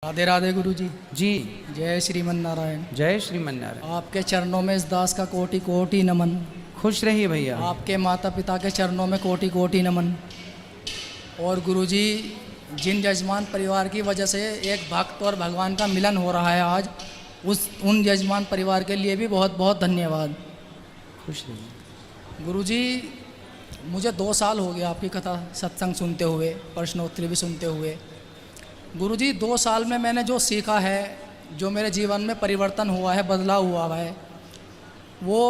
राधे राधे गुरु जी। जी जय श्रीमन नारायण। जय श्रीमन नारायण। आपके चरणों में इस दास का कोटि कोटि नमन। खुश रहिए भैया। आपके माता पिता के चरणों में कोटि कोटि नमन। और गुरु जी, जिन यजमान परिवार की वजह से एक भक्त और भगवान का मिलन हो रहा है आज, उन यजमान परिवार के लिए भी बहुत बहुत धन्यवाद। खुश रहिए गुरु जी, मुझे 2 साल हो गए आपकी कथा सत्संग सुनते हुए, प्रश्नोत्तरी भी सुनते हुए। गुरु जी, 2 साल में मैंने जो सीखा है, जो मेरे जीवन में परिवर्तन हुआ है, बदलाव हुआ है, वो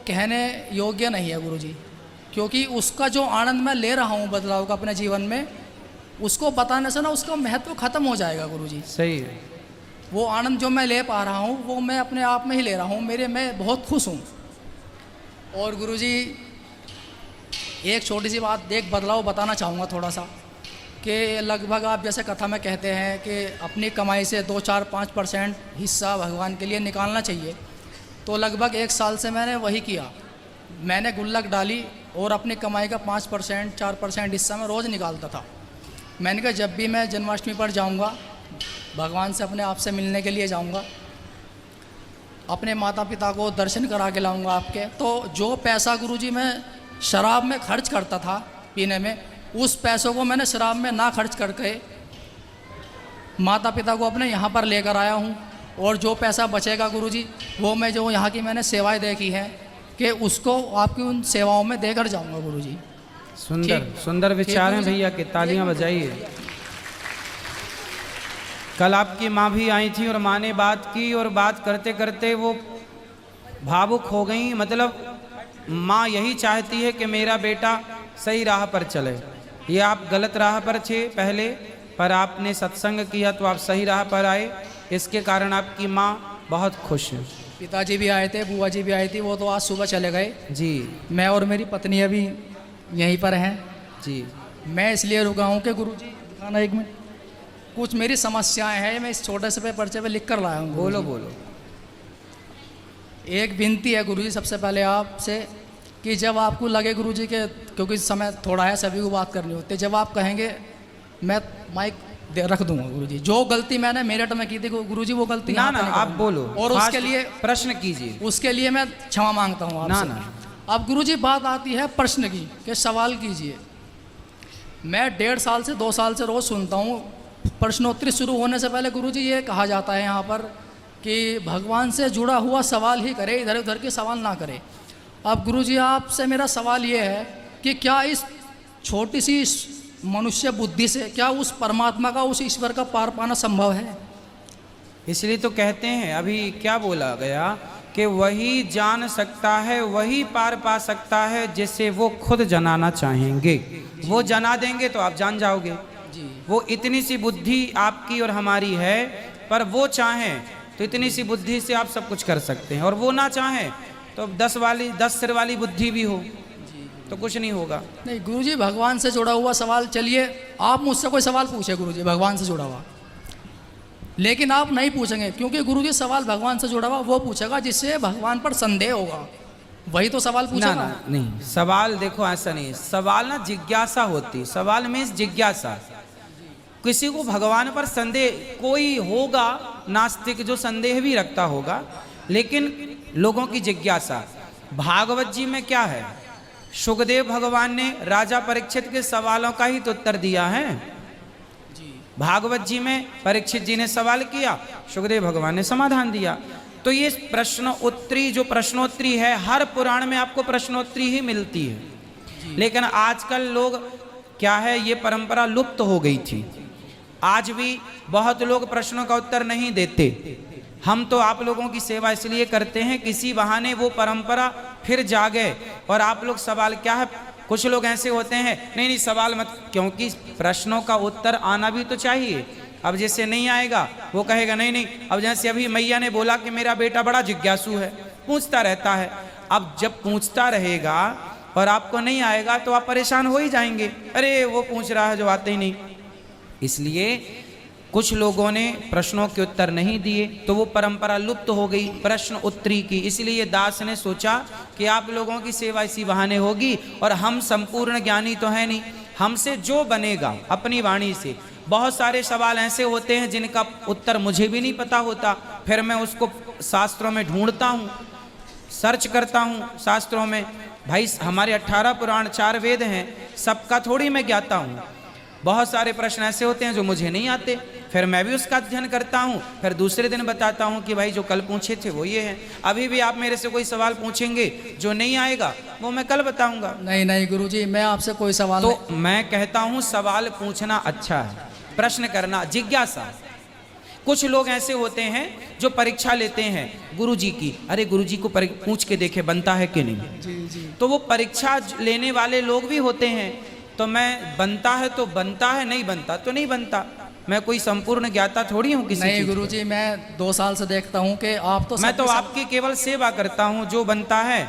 कहने योग्य नहीं है गुरु जी। क्योंकि उसका जो आनंद मैं ले रहा हूँ बदलाव का अपने जीवन में, उसको बताने से ना उसका महत्व ख़त्म हो जाएगा गुरु जी। सही है। वो आनंद जो मैं ले पा रहा हूँ वो मैं अपने आप में ही ले रहा हूँ, मैं बहुत खुश हूँ। और गुरु जी, एक छोटी सी बात, एक बदलाव बताना चाहूँगा थोड़ा सा, कि लगभग आप जैसे कथा में कहते हैं कि अपनी कमाई से 2-4-5% हिस्सा भगवान के लिए निकालना चाहिए। तो लगभग 1 साल से मैंने वही किया। मैंने गुल्लक डाली और अपनी कमाई का 5% 4% हिस्सा मैं रोज़ निकालता था। मैंने कहा जब भी मैं जन्माष्टमी पर जाऊंगा, भगवान से अपने आप से मिलने के लिए जाऊंगा, अपने माता पिता को दर्शन करा के लाऊंगा आपके, तो जो पैसा गुरुजी मैं शराब में खर्च करता था पीने में, उस पैसों को मैंने शराब में ना खर्च करके माता पिता को अपने यहाँ पर लेकर आया हूँ। और जो पैसा बचेगा गुरुजी, वो मैं जो यहाँ की मैंने सेवाएं देखी हैं कि उसको आपकी उन सेवाओं में देकर जाऊँगा गुरुजी। सुंदर सुंदर विचार हैं भैया के, तालियां बजाइए। कल आपकी माँ भी आई थी और माँ ने बात की, और बात करते करते वो भावुक हो गई। मतलब माँ यही चाहती है कि मेरा बेटा सही राह पर चले। ये आप गलत राह पर थे पहले, पर आपने सत्संग किया तो आप सही राह पर आए। इसके कारण आपकी माँ बहुत खुश है। पिताजी भी आए थे, बुआ जी भी आई थी, वो तो आज सुबह चले गए जी। मैं और मेरी पत्नी अभी यहीं पर हैं जी। मैं इसलिए रुका हूँ कि गुरुजी, दिखाना 1 मिनट, कुछ मेरी समस्याएं हैं, मैं इस छोटे से पर्चे पे लिख कर लाया हूँ। बोलो बोलो। एक विनती है गुरुजी सबसे पहले आपसे, कि जब आपको लगे गुरुजी के, क्योंकि समय थोड़ा है, सभी को बात करनी होती है, जब आप कहेंगे मैं माइक रख दूंगा गुरुजी। जो गलती मैंने मेरठ में की थी गुरुजी, वो गलती ना ना आप बोलो, और उसके लिए प्रश्न कीजिए। उसके लिए मैं क्षमा मांगता हूँ आपसे। ना ना अब गुरुजी बात आती है प्रश्न की, कि सवाल कीजिए। मैं 1.5 साल से 2 साल से रोज़ सुनता हूँ, प्रश्नोत्तरी शुरू होने से पहले गुरुजी ये कहा जाता है यहाँ पर कि भगवान से जुड़ा हुआ सवाल ही करे, इधर उधर के सवाल ना करे। अब गुरुजी आपसे मेरा सवाल ये है कि क्या इस छोटी सी मनुष्य बुद्धि से क्या उस परमात्मा का, उस ईश्वर का पार पाना संभव है? इसलिए तो कहते हैं, अभी क्या बोला गया कि वही जान सकता है, वही पार पा सकता है जिसे वो खुद जनाना चाहेंगे। वो जना देंगे तो आप जान जाओगे जी। वो इतनी सी बुद्धि आपकी और हमारी है, पर वो चाहें तो इतनी सी बुद्धि से आप सब कुछ कर सकते हैं, और वो ना चाहें तो 10 सिर वाली बुद्धि भी हो तो कुछ नहीं होगा। नहीं गुरुजी, भगवान से जुड़ा हुआ सवाल, चलिए आप मुझसे कोई सवाल पूछे गुरुजी भगवान से जुड़ा हुआ, लेकिन आप नहीं पूछेंगे, क्योंकि गुरुजी सवाल भगवान से जुड़ा हुआ वो पूछेगा जिससे भगवान पर संदेह होगा, वही तो सवाल पूछेगा। ना, ना नहीं, सवाल देखो ऐसा नहीं, सवाल ना जिज्ञासा होती, सवाल मीन्स जिज्ञासा। किसी को भगवान पर संदेह, कोई होगा नास्तिक जो संदेह भी रखता होगा, लेकिन लोगों की जिज्ञासा। भागवत जी में क्या है, सुखदेव भगवान ने राजा परीक्षित के सवालों का ही तो उत्तर दिया है। भागवत जी में परीक्षित जी ने सवाल किया, सुखदेव भगवान ने समाधान दिया। तो ये प्रश्नोत्तरी, जो प्रश्नोत्तरी है, हर पुराण में आपको प्रश्नोत्तरी ही मिलती है। लेकिन आजकल लोग क्या है, ये परंपरा लुप्त हो गई थी। आज भी बहुत लोग प्रश्नों का उत्तर नहीं देते। हम तो आप लोगों की सेवा इसलिए करते हैं, किसी बहाने वो परंपरा फिर जागे। और आप लोग सवाल क्या है, कुछ लोग ऐसे होते हैं, नहीं नहीं सवाल मत, क्योंकि प्रश्नों का उत्तर आना भी तो चाहिए। अब जैसे नहीं आएगा वो कहेगा नहीं नहीं। अब जैसे अभी मैया ने बोला कि मेरा बेटा बड़ा जिज्ञासु है, पूछता रहता है। अब जब पूछता रहेगा और आपको नहीं आएगा तो आप परेशान हो ही जाएंगे, अरे वो पूछ रहा है जो आते ही नहीं। इसलिए कुछ लोगों ने प्रश्नों के उत्तर नहीं दिए तो वो परंपरा लुप्त हो गई प्रश्न उत्तरी की। इसलिए दास ने सोचा कि आप लोगों की सेवा इसी बहाने होगी, और हम संपूर्ण ज्ञानी तो है नहीं, हमसे जो बनेगा अपनी वाणी से बहुत सारे सवाल ऐसे होते हैं जिनका उत्तर मुझे भी नहीं पता होता, फिर मैं उसको शास्त्रों में ढूंढता हूँ, सर्च करता हूँ शास्त्रों में। भाई हमारे 18 पुराण 4 वेद हैं, सबका थोड़ी मैं ज्ञाता हूँ। बहुत सारे प्रश्न ऐसे होते हैं जो मुझे नहीं आते, फिर मैं भी उसका अध्ययन करता हूँ, फिर दूसरे दिन बताता हूँ कि भाई जो कल पूछे थे वो ये हैं। अभी भी आप मेरे से कोई सवाल पूछेंगे जो नहीं आएगा वो मैं कल बताऊंगा। नहीं नहीं गुरुजी, मैं आपसे कोई सवाल तो मैं कहता हूँ सवाल पूछना अच्छा है, प्रश्न करना, जिज्ञासा। कुछ लोग ऐसे होते हैं जो परीक्षा लेते हैं गुरुजी की, अरे गुरुजी को पूछ के देखे बनता है कि नहीं। जी जी। तो वो परीक्षा लेने वाले लोग भी होते हैं, तो मैं बनता है तो बनता है, नहीं बनता तो नहीं बनता। मैं कोई संपूर्ण ज्ञाता थोड़ी हूँ किसी नहीं चीज़ गुरुजी, मैं 2 साल से देखता हूँ कि आप तो मैं तो आपकी केवल सेवा करता हूँ। जो बनता है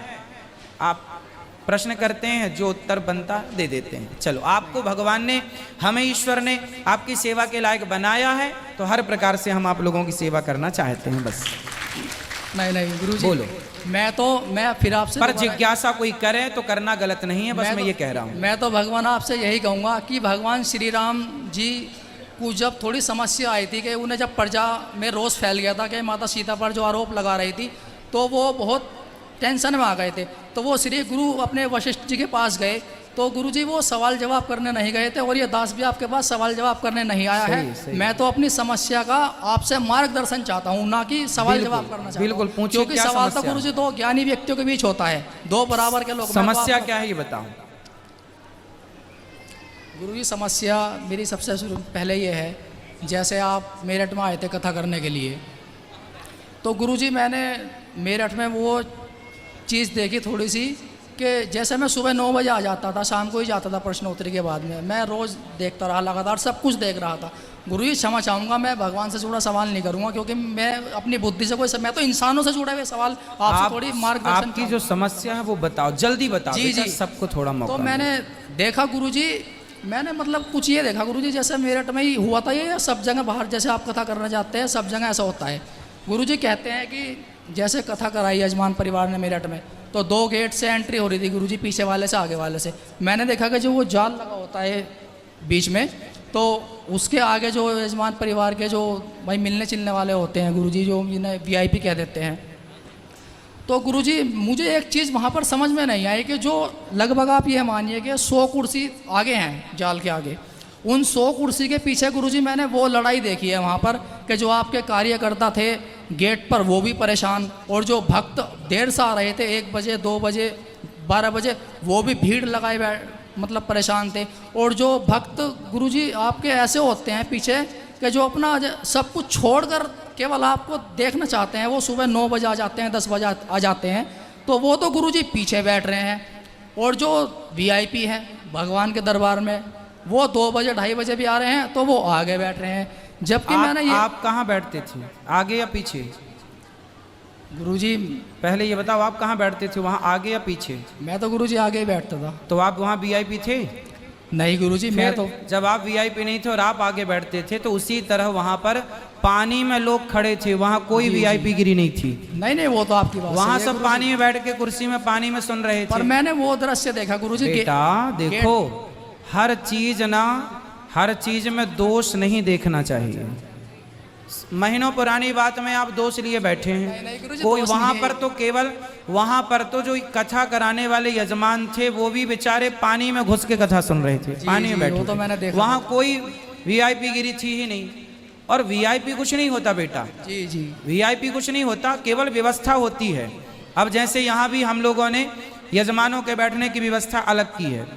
आप प्रश्न करते हैं, जो उत्तर बनता दे देते हैं। चलो, आपको भगवान ने, हमें ईश्वर ने आपकी सेवा के लायक बनाया है, तो हर प्रकार से हम आप लोगों की सेवा करना चाहते हैं बस। नहीं नहीं गुरुजी, बोलो। मैं फिर आपसे पर जिज्ञासा कोई करे तो करना गलत नहीं है, बस मैं ये कह रहा हूँ। मैं तो भगवान आपसे यही कहूँगा कि भगवान श्री राम जी को जब थोड़ी समस्या आई थी कि उन्हें जब प्रजा में रोष फैल गया था कि माता सीता पर जो आरोप लगा रही थी, तो वो बहुत टेंशन में आ गए थे। तो वो श्री गुरु अपने वशिष्ठ जी के पास गए, तो गुरु जी वो सवाल जवाब करने नहीं गए थे, और ये दास भी आपके पास सवाल जवाब करने नहीं आया है। मैं तो अपनी समस्या का आपसे मार्गदर्शन चाहता हूँ, ना कि सवाल जवाब करना चाहता हूँ। बिल्कुल पूछिए, क्योंकि क्या सवाल तो समस्या? गुरु जी 2 ज्ञानी व्यक्तियों के बीच होता है, 2 बराबर के लोग। समस्या क्या है ये बताओ। गुरु जी समस्या मेरी सबसे पहले ये है, जैसे आप मेरठ में आए थे कथा करने के लिए, तो गुरु जी मैंने मेरठ में वो चीज़ देखी थोड़ी सी कि जैसे मैं सुबह 9 बजे आ जाता था, शाम को ही जाता था प्रश्नोत्तरी के बाद में, मैं रोज़ देखता रहा, लगातार सब कुछ देख रहा था। गुरु जी क्षमा चाहूँगा, मैं भगवान से जुड़ा सवाल नहीं करूँगा, क्योंकि मैं अपनी बुद्धि से मैं तो इंसानों से जुड़े हुए सवाल आपसे थोड़ी मार्गदर्शन। आपकी जो समस्या है वो बताओ, जल्दी बताओ। जी जी, सबको थोड़ा मौका। तो मैंने देखा गुरु जी, मैंने मतलब कुछ ये देखा गुरु जी, जैसे मेरठ में ही हुआ था ये, सब जगह बाहर जैसे आप कथा करना चाहते हैं सब जगह ऐसा होता है। गुरु जी कहते हैं कि जैसे कथा कराई यजमान परिवार ने मेरठ में, तो 2 गेट से एंट्री हो रही थी गुरु जी, पीछे वाले से आगे वाले से। मैंने देखा कि जो वो जाल लगा होता है बीच में, तो उसके आगे जो यजमान परिवार के जो भाई मिलने चिलने वाले होते हैं गुरु जी, जो जिन्हें VIP कह देते हैं, तो गुरुजी मुझे एक चीज़ वहाँ पर समझ में नहीं आई कि जो लगभग आप ये मानिए कि 100 कुर्सी आगे हैं जाल के आगे, उन 100 कुर्सी के पीछे गुरुजी मैंने वो लड़ाई देखी है वहाँ पर कि जो आपके कार्यकर्ता थे गेट पर वो भी परेशान, और जो भक्त देर से आ रहे थे 1 बजे 2 बजे 12 बजे वो भी भीड़ लगाए मतलब परेशान थे। और जो भक्त गुरुजी आपके ऐसे होते हैं पीछे कि जो अपना सब कुछ छोड़कर केवल आपको देखना चाहते हैं, वो सुबह 9 बजे आ जाते हैं, 10 बजे आ जाते हैं, तो वो तो गुरुजी पीछे बैठ रहे हैं। और जो VIP हैं भगवान के दरबार में, वो 2 बजे 2:30 बजे भी आ रहे हैं, तो वो आगे बैठ रहे हैं। जबकि मैंने ये, आप कहाँ बैठते थे, आगे या पीछे? गुरुजी पहले ये बताओ, आप कहाँ बैठते थे, वहाँ आगे या पीछे? मैं तो गुरुजी आगे ही बैठता था। तो आप वहाँ VIP थे? नहीं गुरुजी, मैं तो जब आप VIP नहीं थे और आप आगे बैठते थे, तो उसी तरह वहाँ पर पानी में लोग खड़े थे, वहाँ कोई VIP गिरी नहीं थी। नहीं वो तो आपकी बात वहाँ सही है सब पानी में बैठ के कुर्सी में पानी में सुन रहे थे। पर मैंने वो दृश्य देखा गुरुजी। बेटा देखो, हर चीज में दोष नहीं देखना चाहिए। महीनों पुरानी बात में आप दोष लिए बैठे हैं। कोई वहाँ पर तो केवल वहाँ पर तो जो कथा कराने वाले यजमान थे वो भी बेचारे पानी में घुस के कथा सुन रहे थे, पानी में बैठे। तो मैंने देखा, वहाँ कोई VIP गिरी थी ही नहीं। और VIP कुछ नहीं होता बेटा, जी जी, VIP कुछ नहीं होता, केवल व्यवस्था होती है। अब जैसे यहाँ भी हम लोगों ने यजमानों के बैठने की व्यवस्था अलग की है।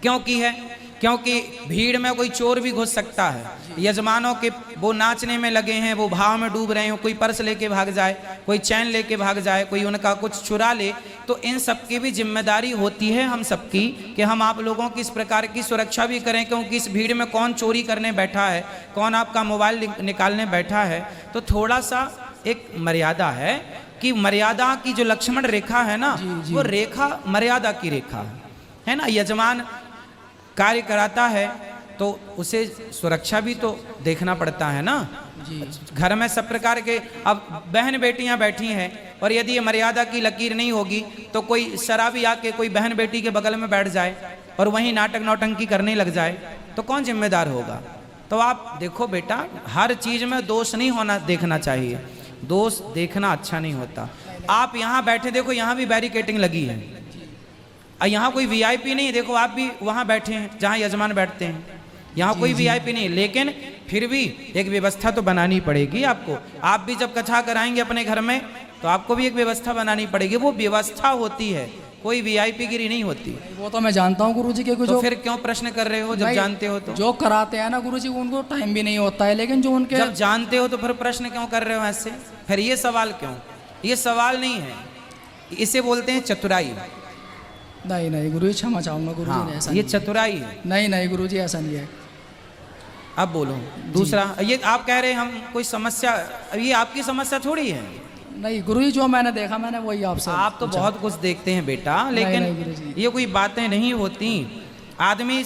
क्यों की है? क्योंकि भीड़ में कोई चोर भी घुस सकता है। यजमानों के वो नाचने में लगे हैं, वो भाव में डूब रहे हो, कोई पर्स लेके भाग जाए, कोई चैन लेके भाग जाए, कोई उनका कुछ चुरा ले, तो इन सब की भी जिम्मेदारी होती है हम सबकी कि हम आप लोगों की इस प्रकार की सुरक्षा भी करें। क्योंकि इस भीड़ में कौन चोरी करने बैठा है, कौन आपका मोबाइल निकालने बैठा है, तो थोड़ा सा एक मर्यादा है कि मर्यादा की जो लक्ष्मण रेखा है ना, वो रेखा मर्यादा की रेखा है ना। यजमान कार्य कराता है तो उसे सुरक्षा भी तो देखना पड़ता है ना जी। घर में सब प्रकार के, अब बहन बेटियां बैठी हैं और यदि ये मर्यादा की लकीर नहीं होगी तो कोई शराबी आके कोई बहन बेटी के बगल में बैठ जाए और वहीं नाटक नौटंकी करने लग जाए, तो कौन जिम्मेदार होगा? तो आप देखो बेटा, हर चीज में दोष नहीं होना देखना चाहिए, दोष देखना अच्छा नहीं होता। आप यहाँ बैठे देखो, यहाँ भी बैरिकेटिंग लगी है, और यहाँ कोई वीआईपी नहीं, देखो आप भी वहाँ बैठे हैं जहाँ यजमान बैठते हैं, यहाँ कोई वीआईपी नहीं, लेकिन फिर भी एक व्यवस्था तो बनानी पड़ेगी आपको। आप भी जब कथा कराएंगे अपने घर में तो आपको भी एक व्यवस्था बनानी पड़ेगी, वो व्यवस्था होती है, कोई वीआईपी गिरी नहीं होती। वो तो मैं जानता हूँ गुरुजी के कुछ। तो फिर क्यों प्रश्न कर रहे हो जब जानते हो तो? जो कराते हैं ना गुरुजी उनको टाइम भी नहीं होता है, लेकिन जो उनके जब जानते हो तो फिर प्रश्न क्यों कर रहे हो ऐसे? फिर ये सवाल क्यों? ये सवाल नहीं है, इसे बोलते हैं चतुराई। नहीं नहीं गुरुजी क्षमा चाहूंगा गुरुजी, हाँ, ऐसा ये नहीं चतुराई है। नहीं नहीं गुरुजी ऐसा नहीं है। अब बोलो दूसरा, ये आप कह रहे हैं हम कोई समस्या, ये आपकी समस्या थोड़ी है। नहीं गुरुजी, जो मैंने देखा मैंने वही आपसे आप तो बहुत कुछ देखते हैं बेटा, लेकिन नहीं गुरुजी। ये कोई बातें नहीं होती। आदमी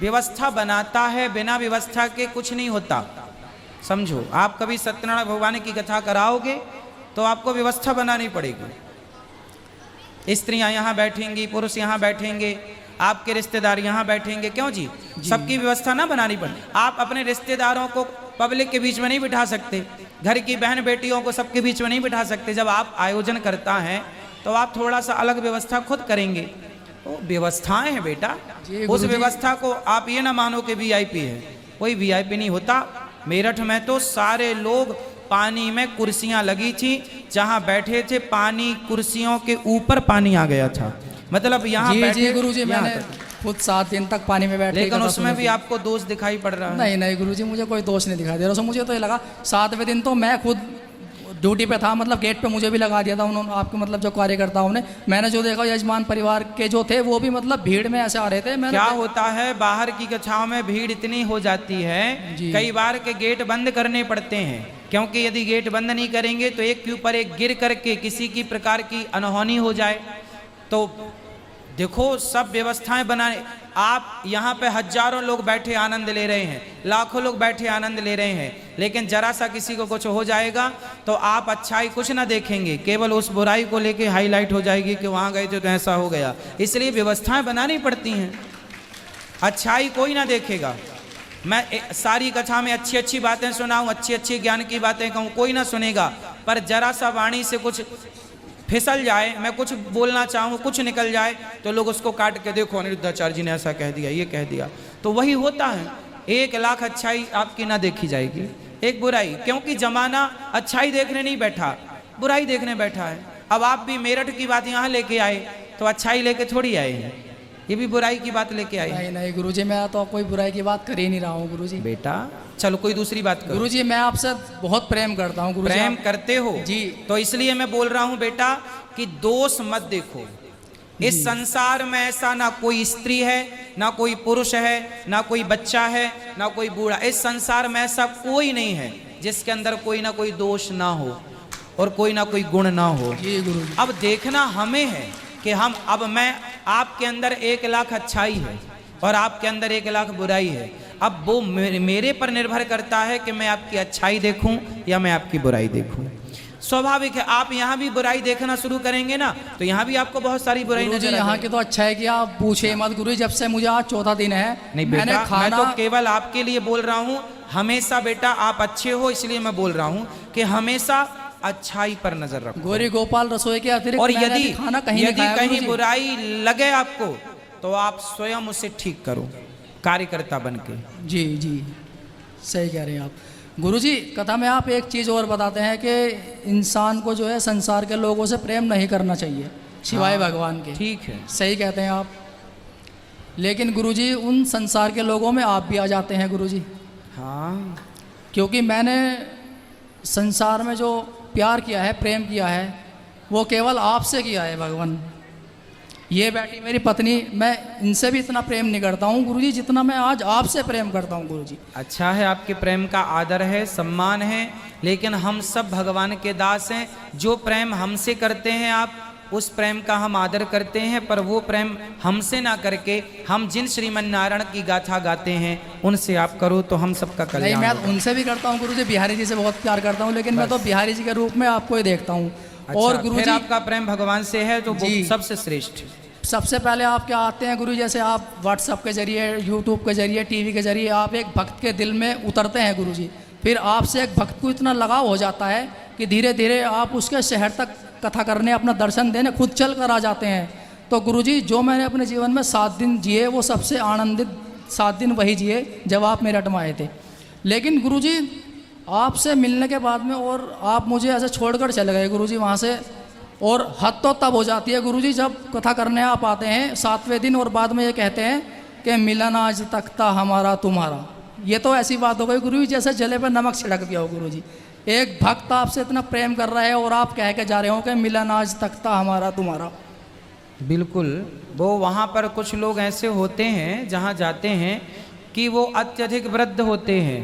व्यवस्था बनाता है, बिना व्यवस्था के कुछ नहीं होता, समझो। आप कभी सत्यनारायण भगवान की कथा कराओगे तो आपको व्यवस्था बनानी पड़ेगी। स्त्रियां यहाँ बैठेंगी, पुरुष यहाँ बैठेंगे, आपके रिश्तेदार यहाँ बैठेंगे, क्यों जी? सबकी व्यवस्था ना बनानी पड़े। आप अपने रिश्तेदारों को पब्लिक के बीच में नहीं बिठा सकते, घर की बहन बेटियों को सबके बीच में नहीं बिठा सकते। जब आप आयोजन करता है तो आप थोड़ा सा अलग व्यवस्था खुद करेंगे। तो व्यवस्थाएं हैं बेटा, उस व्यवस्था को आप ये ना मानो कि वीआईपी है, कोई वीआईपी नहीं होता। मेरठ में तो सारे लोग, पानी में कुर्सियां लगी थी, जहां बैठे थे पानी, कुर्सियों के ऊपर पानी आ गया था, मतलब यहाँ बैठे। गुरुजी मैंने खुद 7 दिन तक पानी में बैठे, लेकिन उसमें भी आपको दोष दिखाई पड़ रहा है। नहीं नहीं गुरुजी, मुझे कोई दोष नहीं दिखाई दे रहा। मुझे तो ये लगा 7वें दिन तो मैं खुद ड्यूटी पे था, मतलब गेट पे मुझे भी लगा दिया था उन्होंने, आपके मतलब जो कार्यकर्ताओं ने। मैंने जो देखा यजमान परिवार के जो थे वो भी मतलब भीड़ में ऐसे आ रहे थे। क्या होता है, बाहर की कक्षाओं में भीड़ इतनी हो जाती है, कई बार के गेट बंद करने पड़ते हैं, क्योंकि यदि गेट बंद नहीं करेंगे तो एक के ऊपर एक गिर करके किसी की प्रकार की अनहोनी हो जाए। तो देखो सब व्यवस्थाएं बनाने, आप यहाँ पे हजारों लोग बैठे आनंद ले रहे हैं, लाखों लोग बैठे आनंद ले रहे हैं, लेकिन जरा सा किसी को कुछ हो जाएगा तो आप अच्छाई कुछ ना देखेंगे, केवल उस बुराई को लेके हाईलाइट हो जाएगी कि वहाँ गए थे तो ऐसा हो गया। इसलिए व्यवस्थाएं बनानी पड़ती हैं, अच्छाई कोई ना देखेगा। मैं सारी कथा में अच्छी अच्छी बातें सुनाऊं, अच्छी अच्छी ज्ञान की बातें कहूँ, कोई ना सुनेगा। पर जरा सा वाणी से कुछ फिसल जाए, मैं कुछ बोलना चाहूँ, कुछ निकल जाए तो लोग उसको काट के, देखो अनिरुद्धाचार्य जी ने ऐसा कह दिया, ये कह दिया। तो वही होता है, 1 लाख अच्छाई आपकी ना देखी जाएगी, एक बुराई, क्योंकि जमाना अच्छाई देखने नहीं बैठा, बुराई देखने बैठा है। अब आप भी मेरठ की बात यहाँ लेके आए तो अच्छाई लेके थोड़ी आए हैं, ये भी बुराई की बात लेके आए। नहीं नहीं गुरुजी, मैं तो कोई बुराई की बात कर ही नहीं रहा हूँ गुरुजी। बेटा चलो कोई दूसरी बात करो। गुरुजी मैं आपसे बहुत प्रेम करता हूँ गुरुजी। प्रेम करते हो जी, तो इसलिए मैं बोल रहा हूँ बेटा कि दोष मत देखो। इस संसार में ऐसा ना कोई स्त्री है, ना कोई पुरुष है, ना कोई बच्चा है, ना कोई बूढ़ा। इस संसार में ऐसा कोई नहीं है जिसके अंदर कोई ना कोई दोष ना हो और कोई ना कोई गुण ना हो। जी गुरुजी। अब देखना हमें है कि हम, अब मैं, आपके अंदर 1 लाख अच्छाई है और आपके अंदर 1 लाख बुराई है। अब वो मेरे पर निर्भर करता है कि मैं आपकी अच्छाई देखूं या मैं आपकी बुराई देखूं। स्वाभाविक है, आप यहाँ भी बुराई देखना शुरू करेंगे ना तो यहाँ भी आपको बहुत सारी बुराई नजर आएगी। यहाँ की तो अच्छा है कि आप पूछे मत गुरुजी, जब से मुझे आज 14 दिन है। नहीं बेटा, मैं तो केवल आपके लिए बोल रहा हूँ। हमेशा बेटा आप अच्छे हो, इसलिए मैं बोल रहा हूँ कि हमेशा अच्छाई पर नजर रखो। गौरी गोपाल रसोई के अतिरिक्त और यदि खाना कहीं बुराई लगे आपको तो आप स्वयं उसे ठीक करो, कार्यकर्ता बन के। जी जी सही कह रहे हैं आप गुरुजी। कथा में आप एक चीज़ और बताते हैं कि इंसान को जो है संसार के लोगों से प्रेम नहीं करना चाहिए सिवाय भगवान के। ठीक है, सही कहते हैं आप। लेकिन गुरुजी उन संसार के लोगों में आप भी आ जाते हैं गुरुजी। हाँ, क्योंकि मैंने संसार में जो प्यार किया है, प्रेम किया है, वो केवल आपसे किया है भगवान। ये बैठी मेरी पत्नी, मैं इनसे भी इतना प्रेम नहीं करता हूँ गुरुजी जितना मैं आज आपसे प्रेम करता हूँ गुरुजी। अच्छा है, आपके प्रेम का आदर है, सम्मान है, लेकिन हम सब भगवान के दास हैं। जो प्रेम हमसे करते हैं आप, उस प्रेम का हम आदर करते हैं, पर वो प्रेम हमसे ना करके हम जिन श्रीमन नारायण की गाथा गाते हैं उनसे आप करो तो हम सबका कल्याण। नहीं, मैं उनसे भी करता हूँ गुरुजी, बिहारी जी से बहुत प्यार करता हूँ, लेकिन मैं तो बिहारी जी के रूप में आपको ही देखता हूँ। अच्छा, और गुरुजी फिर आपका प्रेम भगवान से है तो वो सबसे श्रेष्ठ। सबसे पहले आप क्या आते हैं गुरु, जैसे आप व्हाट्सएप के ज़रिए, यूट्यूब के ज़रिए, टीवी के ज़रिए आप एक भक्त के दिल में उतरते हैं गुरु जी। फिर आपसे एक भक्त को इतना लगाव हो जाता है कि धीरे धीरे आप उसके शहर तक कथा करने, अपना दर्शन देने खुद चल कर आ जाते हैं। तो गुरु जी जो मैंने अपने जीवन में 7 दिन जिए वो सबसे आनंदित 7 दिन वही जिए जब आप मेरठ में आए थे। लेकिन गुरु जी आपसे मिलने के बाद में और आप मुझे ऐसे छोड़कर चले गए गुरु जी वहाँ से, और हद तो तब हो जाती है गुरु जी जब कथा करने आप आते हैं 7वें दिन और बाद में ये कहते हैं कि मिलन आज तक था हमारा तुम्हारा। ये तो ऐसी बात हो गई गुरु जी जैसे जले पर नमक छिड़क दिया हो गुरु जी। एक भक्त आपसे इतना प्रेम कर रहा है और आप कह के जा रहे हो कि मिलन आज तक था हमारा तुम्हारा। बिल्कुल, वो वहाँ पर कुछ लोग ऐसे होते हैं जहाँ जाते हैं कि वो अत्यधिक वृद्ध होते हैं,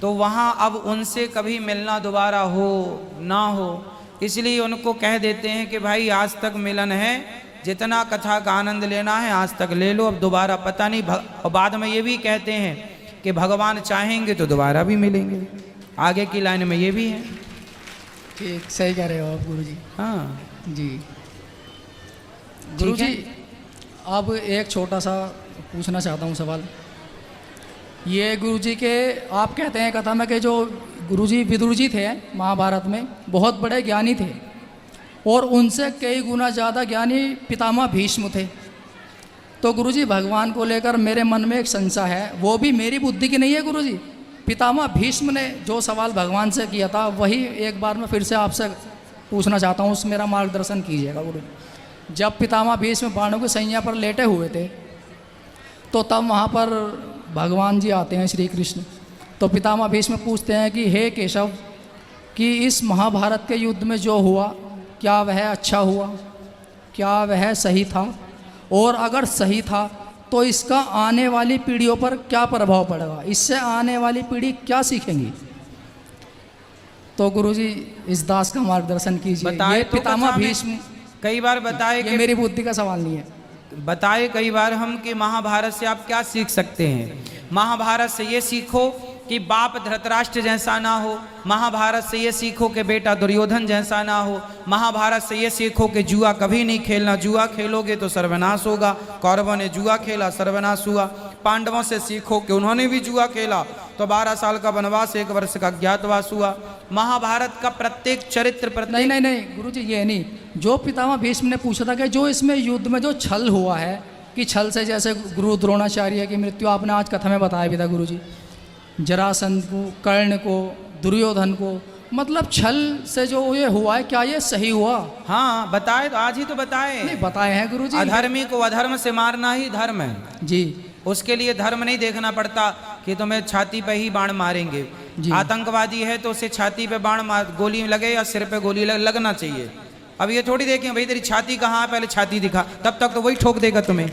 तो वहाँ अब उनसे कभी मिलना दोबारा हो ना हो, इसलिए उनको कह देते हैं कि भाई आज तक मिलन है, जितना कथा का आनंद लेना है आज तक ले लो, अब दोबारा पता नहीं। और बाद में ये भी कहते हैं कि भगवान चाहेंगे तो दोबारा भी मिलेंगे। आगे की लाइन में ये भी है। ठीक, सही कह रहे हो आप गुरु जी। हाँ जी गुरु जी, अब एक छोटा सा पूछना चाहता हूँ सवाल। ये गुरु जी के आप कहते हैं कथा में कि जो गुरु जी विदुर जी थे महाभारत में बहुत बड़े ज्ञानी थे, और उनसे कई गुना ज़्यादा ज्ञानी पितामह भीष्म थे। तो गुरु जी भगवान को लेकर मेरे मन में एक संशय है, वो भी मेरी बुद्धि की नहीं है गुरु जी। पितामह भीष्म ने जो सवाल भगवान से किया था वही एक बार मैं फिर से आपसे पूछना चाहता हूँ, उस मेरा मार्गदर्शन कीजिएगा गुरु जी। जब पितामह भीष्म बाणों की सैया पर लेटे हुए थे तो तब वहाँ पर भगवान जी आते हैं श्री कृष्ण। तो पितामह भीष्म पूछते हैं कि हे केशव, कि इस महाभारत के युद्ध में जो हुआ क्या वह अच्छा हुआ, क्या वह सही था, और अगर सही था तो इसका आने वाली पीढ़ियों पर क्या प्रभाव पड़ेगा, इससे आने वाली पीढ़ी क्या सीखेंगी। तो गुरुजी इस दास का मार्गदर्शन कीजिए। ये तो पितामह भीष्म कई बार बताए कि मेरी बुद्धि का सवाल नहीं है, बताए कई बार हम कि महाभारत से आप क्या सीख सकते हैं। महाभारत से ये सीखो कि बाप धृतराष्ट्र जैसा ना हो, महाभारत से ये सीखो कि बेटा दुर्योधन जैसा ना हो, महाभारत से ये सीखो कि जुआ कभी नहीं खेलना, जुआ खेलोगे तो सर्वनाश होगा। कौरवों ने जुआ खेला, सर्वनाश हुआ। पांडवों से सीखो कि उन्होंने भी जुआ खेला तो 12 साल का वनवास, 1 वर्ष का ज्ञातवास हुआ। महाभारत का प्रत्येक चरित्र नहीं गुरुजी, ये नहीं। जो पितामह भीष्म ने पूछा था कि जो इसमें युद्ध में जो छल हुआ है, कि छल से जैसे गुरु द्रोणाचार्य की मृत्यु आपने आज कथा में बताया भी था गुरुजी, जरासंध को, कर्ण को, दुर्योधन को, मतलब छल से जो ये हुआ है क्या ये सही हुआ? हाँ बताए, तो आज ही तो बताए। नहीं बताए हैं गुरुजी। अधर्मी को अधर्म से मारना ही धर्म है जी। उसके लिए धर्म नहीं देखना पड़ता कि तुम्हें छाती पे ही बाण मारेंगे। आतंकवादी है तो उसे छाती पे बाण गोली लगे या सिर पे गोली लगना चाहिए। अब ये थोड़ी देखें भाई तेरी छाती कहाँ है, पहले छाती दिखा, तब तक तो वही ठोक देगा तुम्हें।